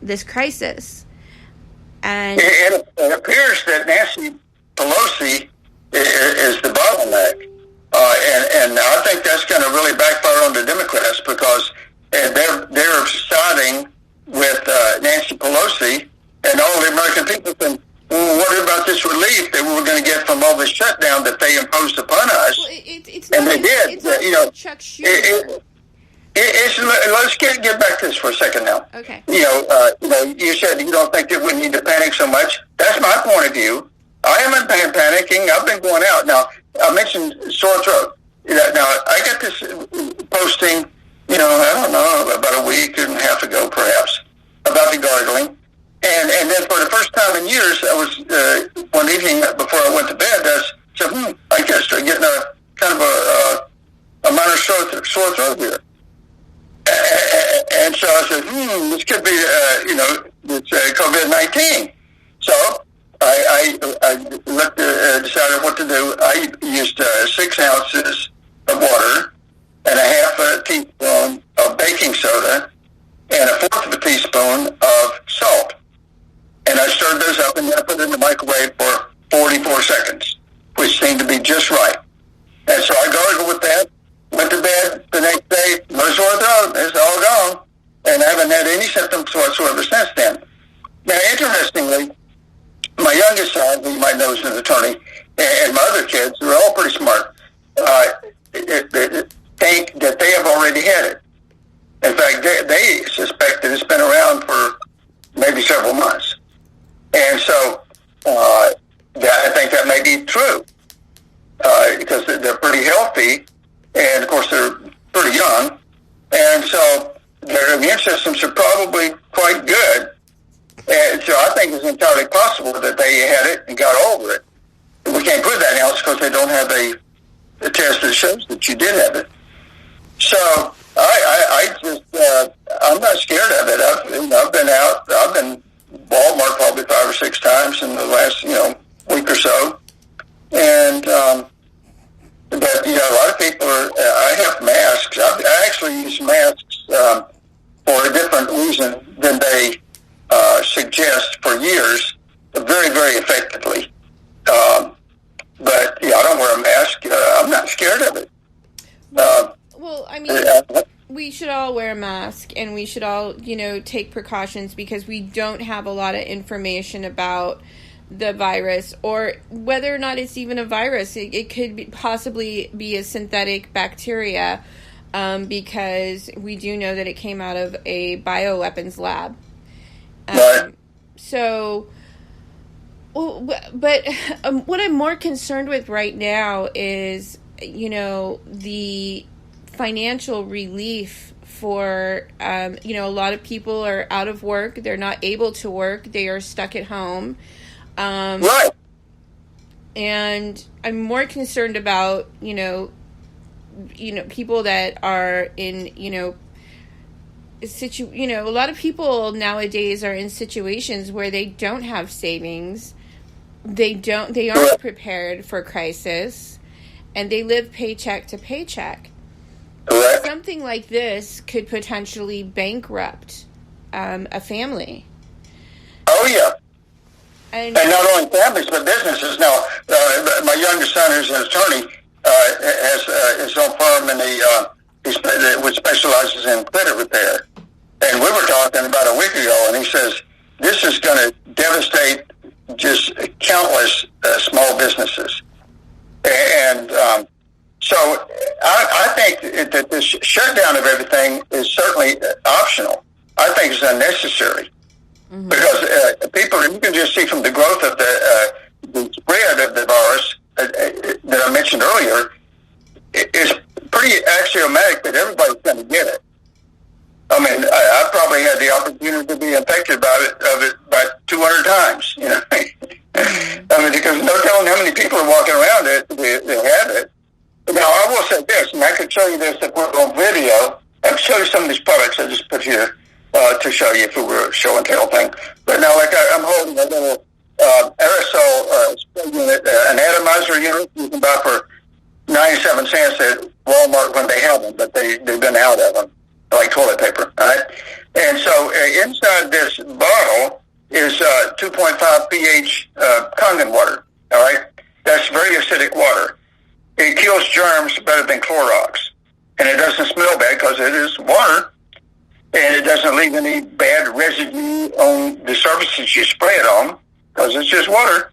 this crisis. And it appears that Nancy Pelosi is the bottleneck. And I think that's going to really backfire on the Democrats because they're siding with Nancy Pelosi, and all the American people think, well, what about this relief that we were going to get from all this shutdown that they imposed upon us? Well, it's and not, they did. It's not Chuck Schumer. Let's get back to this for a second now. Okay. You said you don't think that we need to panic so much. That's my point of view. I haven't been panicking. I've been going out. Now, I mentioned sore throat. Now, I got this posting, I don't know, about a week and a half ago, perhaps, about the gargling. And then for the first time in years, I was, one evening before I went to bed, I said, I guess I'm getting a kind of a minor sore throat here. And so I said, this could be, it's COVID-19. So I decided what to do. I used 6 ounces of water and a half a teaspoon of baking soda and a fourth of a teaspoon of salt. And I stirred those up and then I put it in the microwave for 44 seconds, which seemed to be just right. And so I gargled with that, went to bed the next day, no sore throat, it's all gone. And I haven't had any symptoms whatsoever since then. Now, interestingly, my youngest son, who you might know is an attorney, and my other kids, they're all pretty smart, think that they have already had it. In fact, they suspect that it's been around for maybe several months. And so I think that may be true because they're pretty healthy, and, of course, they're pretty young. And so their immune systems are probably quite good. And so I think it's entirely possible that they had it and got over it. We can't prove that now because they don't have a test that shows that you did have it. So I'm not scared of it. I've been out. I've been Walmart probably 5 or 6 times in the last week or so, and but a lot of people are. I have masks. I actually use masks for a different reason than they suggest for years, very, very effectively. But I don't wear a mask. I'm not scared of it. Well, I mean, we should all wear a mask, and we should all, take precautions because we don't have a lot of information about the virus or whether or not it's even a virus. It could possibly be a synthetic bacteria because we do know that it came out of a bioweapons lab. Right. So, but what I'm more concerned with right now is, the financial relief for, a lot of people are out of work. They're not able to work. They are stuck at home. Right. And I'm more concerned about, people that are in, a lot of people nowadays are in situations where they don't have savings. They aren't prepared for crisis, and they live paycheck to paycheck. Correct. Something like this could potentially bankrupt a family. Oh, yeah. And not only families, but businesses. Now, my youngest son, who's an attorney, has his own firm, and which specializes in credit repair. And we were talking about a week ago, and he says, this is going to devastate just countless small businesses. And so I think that this shutdown of everything is certainly optional. I think it's unnecessary. Mm-hmm. Because people, you can just see from the growth of the spread of the virus that I mentioned earlier, it's pretty axiomatic that everybody's going to get it. I mean, I probably had the opportunity to be infected of it by 200 times, I mean, because no telling how many people are walking around that have it. Now, I will say this, and I could show you this if we're on video. I can show you some of these products I just put here to show you if we were a show and tell thing. But now, like I'm holding a little aerosol spray unit, an atomizer unit you can buy for 97 cents at Walmart when they have them, but they've been out of them. like toilet paper. All right, and so inside this bottle is 2.5 pH Kangen water. All right, that's very acidic water. It kills germs better than Clorox, and it doesn't smell bad because it is water, and it doesn't leave any bad residue on the surfaces you spray it on because it's just water.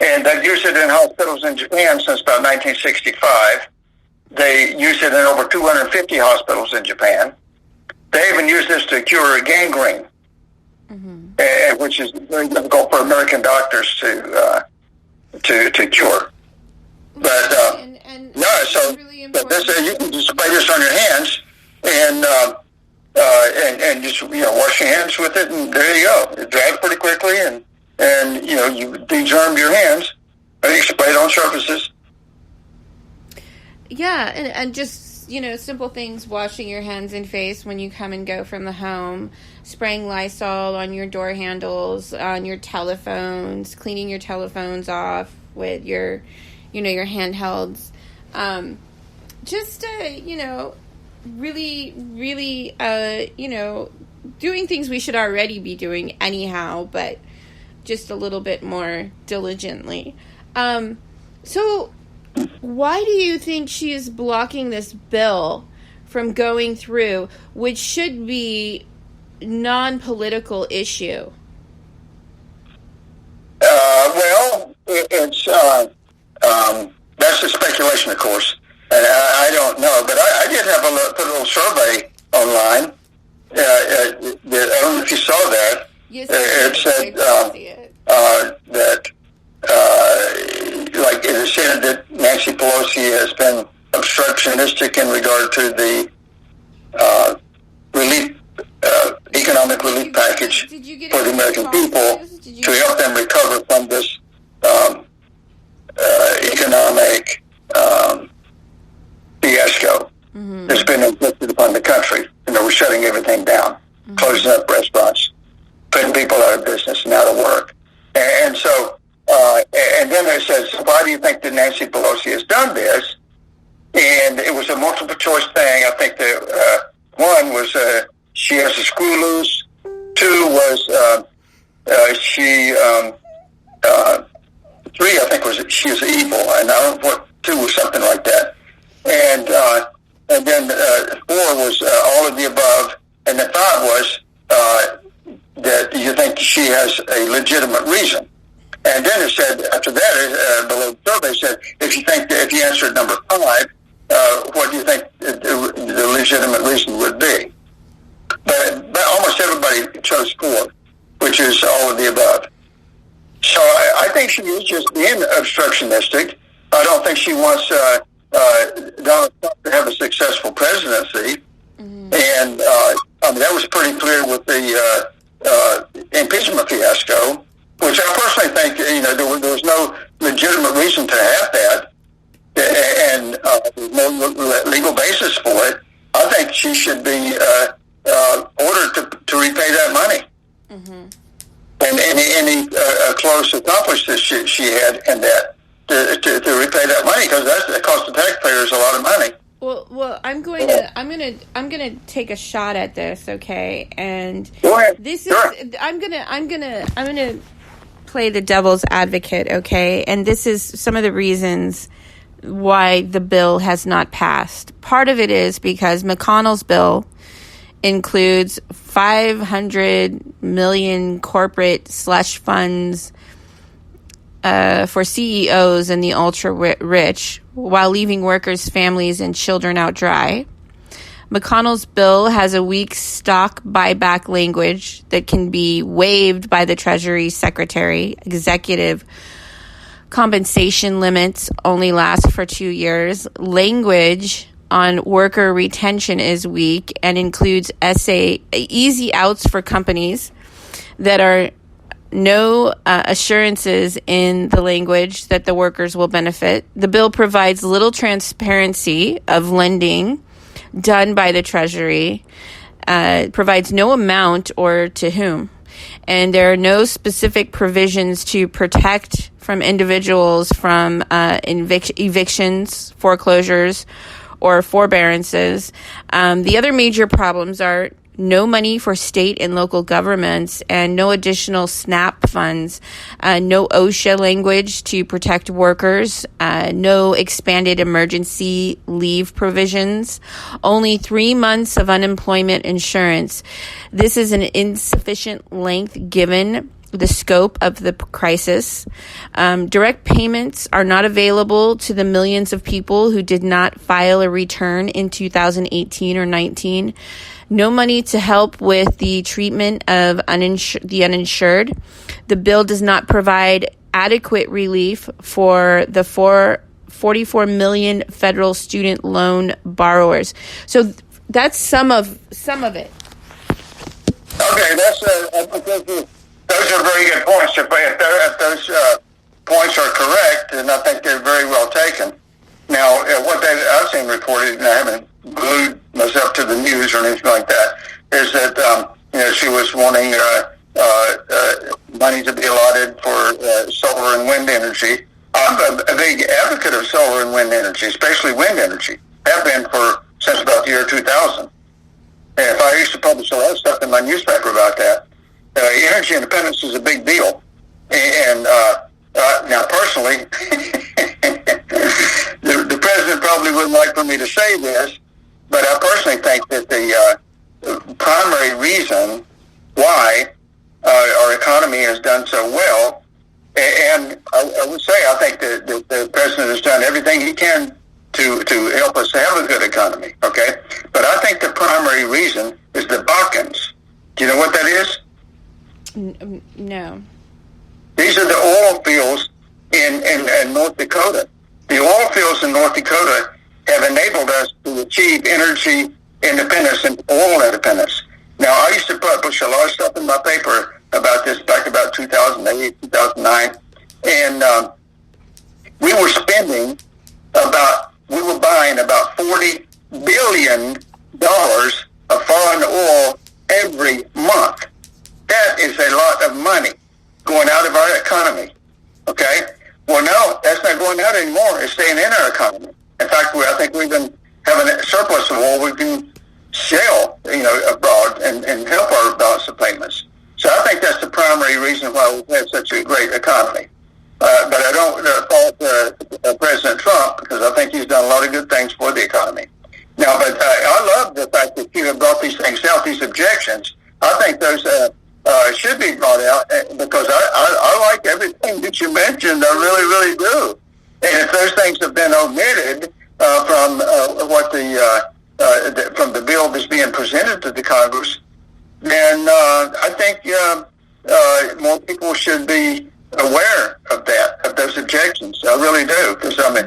And they've used it in hospitals in Japan since about 1965. They use it in over 250 hospitals in Japan. They even use this to cure gangrene, which is very difficult for American doctors to cure. But so really this, you can just spray this on your hands and just wash your hands with it, and there you go. It dries pretty quickly, and you de-germ your hands, and you spray it on surfaces. Yeah, and just simple things: washing your hands and face when you come and go from the home, spraying Lysol on your door handles, on your telephones, cleaning your telephones off with your your handhelds. Really, really, doing things we should already be doing anyhow, but just a little bit more diligently. So why do you think she is blocking this bill from going through, which should be non-political issue? It's that's a speculation, of course, and I don't know. But I did have put a little survey online. I don't know if you saw that. Yes, it said that, like it said that Nancy Pelosi has been obstructionistic in regard to the economic relief package for the American people to help them recover from this economic fiasco that's been inflicted upon the country. We're shutting everything down, closing up restaurants, putting people out of business and out of work. And so, and then they said, so why do you think that Nancy Pelosi has done this? And it was a multiple choice thing. I think that one was she has a screw loose. Two was three, I think, was she is evil. And I don't know what two was, something like that. And then four was all of the above. And then five was that you think she has a legitimate reason. And then it said, after that, below the survey said, if you answered number five, what do you think the legitimate reason would be? But almost everybody chose four, which is all of the above. So I think she is just being obstructionistic. I don't think she wants Donald Trump to have a successful presidency. And that was pretty clear with the impeachment fiasco, which I personally think there was no legitimate reason to have that, and there's no legal basis for it. I think she should be ordered to repay that money. And any close accomplishments she had in that to repay that money, because that cost the taxpayers a lot of money. Well, I'm gonna take a shot at this, okay? And go ahead. This is I'm gonna play the devil's advocate, okay? And this is some of the reasons why the bill has not passed. Part of it is because McConnell's bill includes 500 million corporate slush funds for CEOs and the ultra rich, while leaving workers, families, and children out dry. McConnell's bill has a weak stock buyback language that can be waived by the Treasury Secretary. Executive compensation limits only last for 2 years. Language on worker retention is weak and includes easy outs for companies that are no assurances in the language that the workers will benefit. The bill provides little transparency of lending done by the Treasury, provides no amount or to whom, and there are no specific provisions to protect from individuals from evictions, foreclosures, or forbearances. The other major problems are no money for state and local governments and no additional SNAP funds, no OSHA language to protect workers, no expanded emergency leave provisions, only 3 months of unemployment insurance. This is an insufficient length given the scope of the crisis. Direct payments are not available to the millions of people who did not file a return in 2018 or 19. No money to help with the treatment of the uninsured. The bill does not provide adequate relief for the 44 million federal student loan borrowers. So that's some of it. Okay, those are very good points. If those points are correct, then I think they're very well taken. Now, I've seen reported, and I haven't glued myself to the news or anything like that, is that she was wanting money to be allotted for solar and wind energy. I'm a big advocate of solar and wind energy, especially wind energy. Have been since about the year 2000. And I used to publish a lot of stuff in my newspaper about that. Energy independence is a big deal. And now, personally, the president probably wouldn't like for me to say this, but I personally think that the primary reason why our economy has done so well, and I would say I think that the president has done everything he can to help us have a good economy, okay? But I think the primary reason is the Balkans. Do you know what that is? No. These are the oil fields in North Dakota. The oil fields in North Dakota have enabled us to achieve energy independence and oil independence. Now, I used to publish a lot of stuff in my paper about this back about 2008, 2009, and we were buying about $40 billion of foreign oil every month. That is a lot of money going out of our economy, okay? Well, no, that's not going out anymore. It's staying in our economy. In fact, I think we've been having a surplus of oil we can sell, abroad and help our balance of payments. So I think that's the primary reason why we've had such a great economy. But I don't fault President Trump, because I think he's done a lot of good things for the economy. Now, but I love the fact that you have brought these things out, these objections. I think those should be brought out, because I like everything that you mentioned. I really, really do. And if those things have been omitted from from the bill that's being presented to the Congress, then I think more people should be aware of those objections. I really do, because I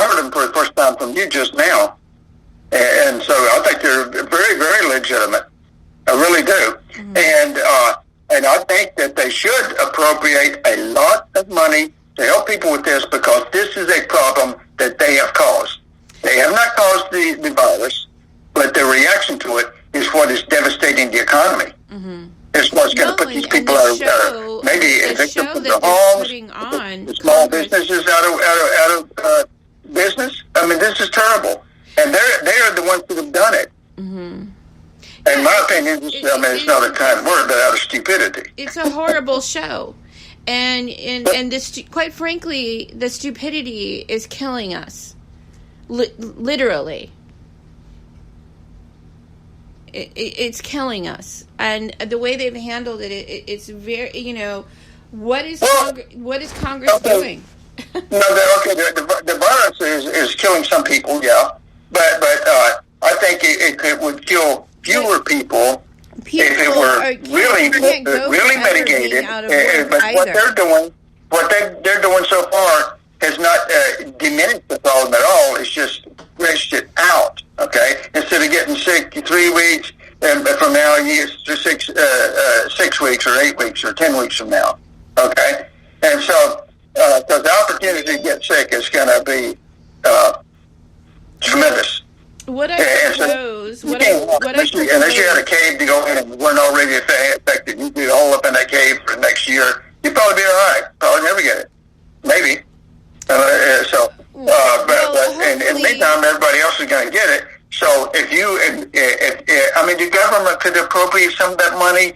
heard them for the first time from you just now, and so I think they're very, very legitimate. I really do. Mm-hmm. And I think that they should appropriate a lot of money to help people with this, because this is a problem that they have caused. They have not caused the virus, but the reaction to it is what is devastating the economy. Mm-hmm. It's what's going to put these people out of maybe evict them from their homes, the small businesses out of business. I mean, this is terrible, and they are the ones that have done it. Mm-hmm. In my opinion, it's not a kind word, but out of stupidity. It's a horrible show. And this, quite frankly, the stupidity is killing us. Literally. It's killing us. And the way they've handled it, it's very, what is Congress doing? The virus is killing some people, yeah. But I think it would kill fewer people if it were really mitigated. But what they're doing so far has not diminished the problem at all. It's just stretched it out. Okay, instead of getting sick 3 weeks, and from now you get 6 weeks or 8 weeks or 10 weeks from now. Okay, and so because the opportunity to get sick is going to be tremendous. Unless you had a cave to go in and weren't already affected, you'd be all up in that cave for the next year. You'd probably be all right. Probably never get it. Maybe. But in the meantime, everybody else is going to maybe some of that money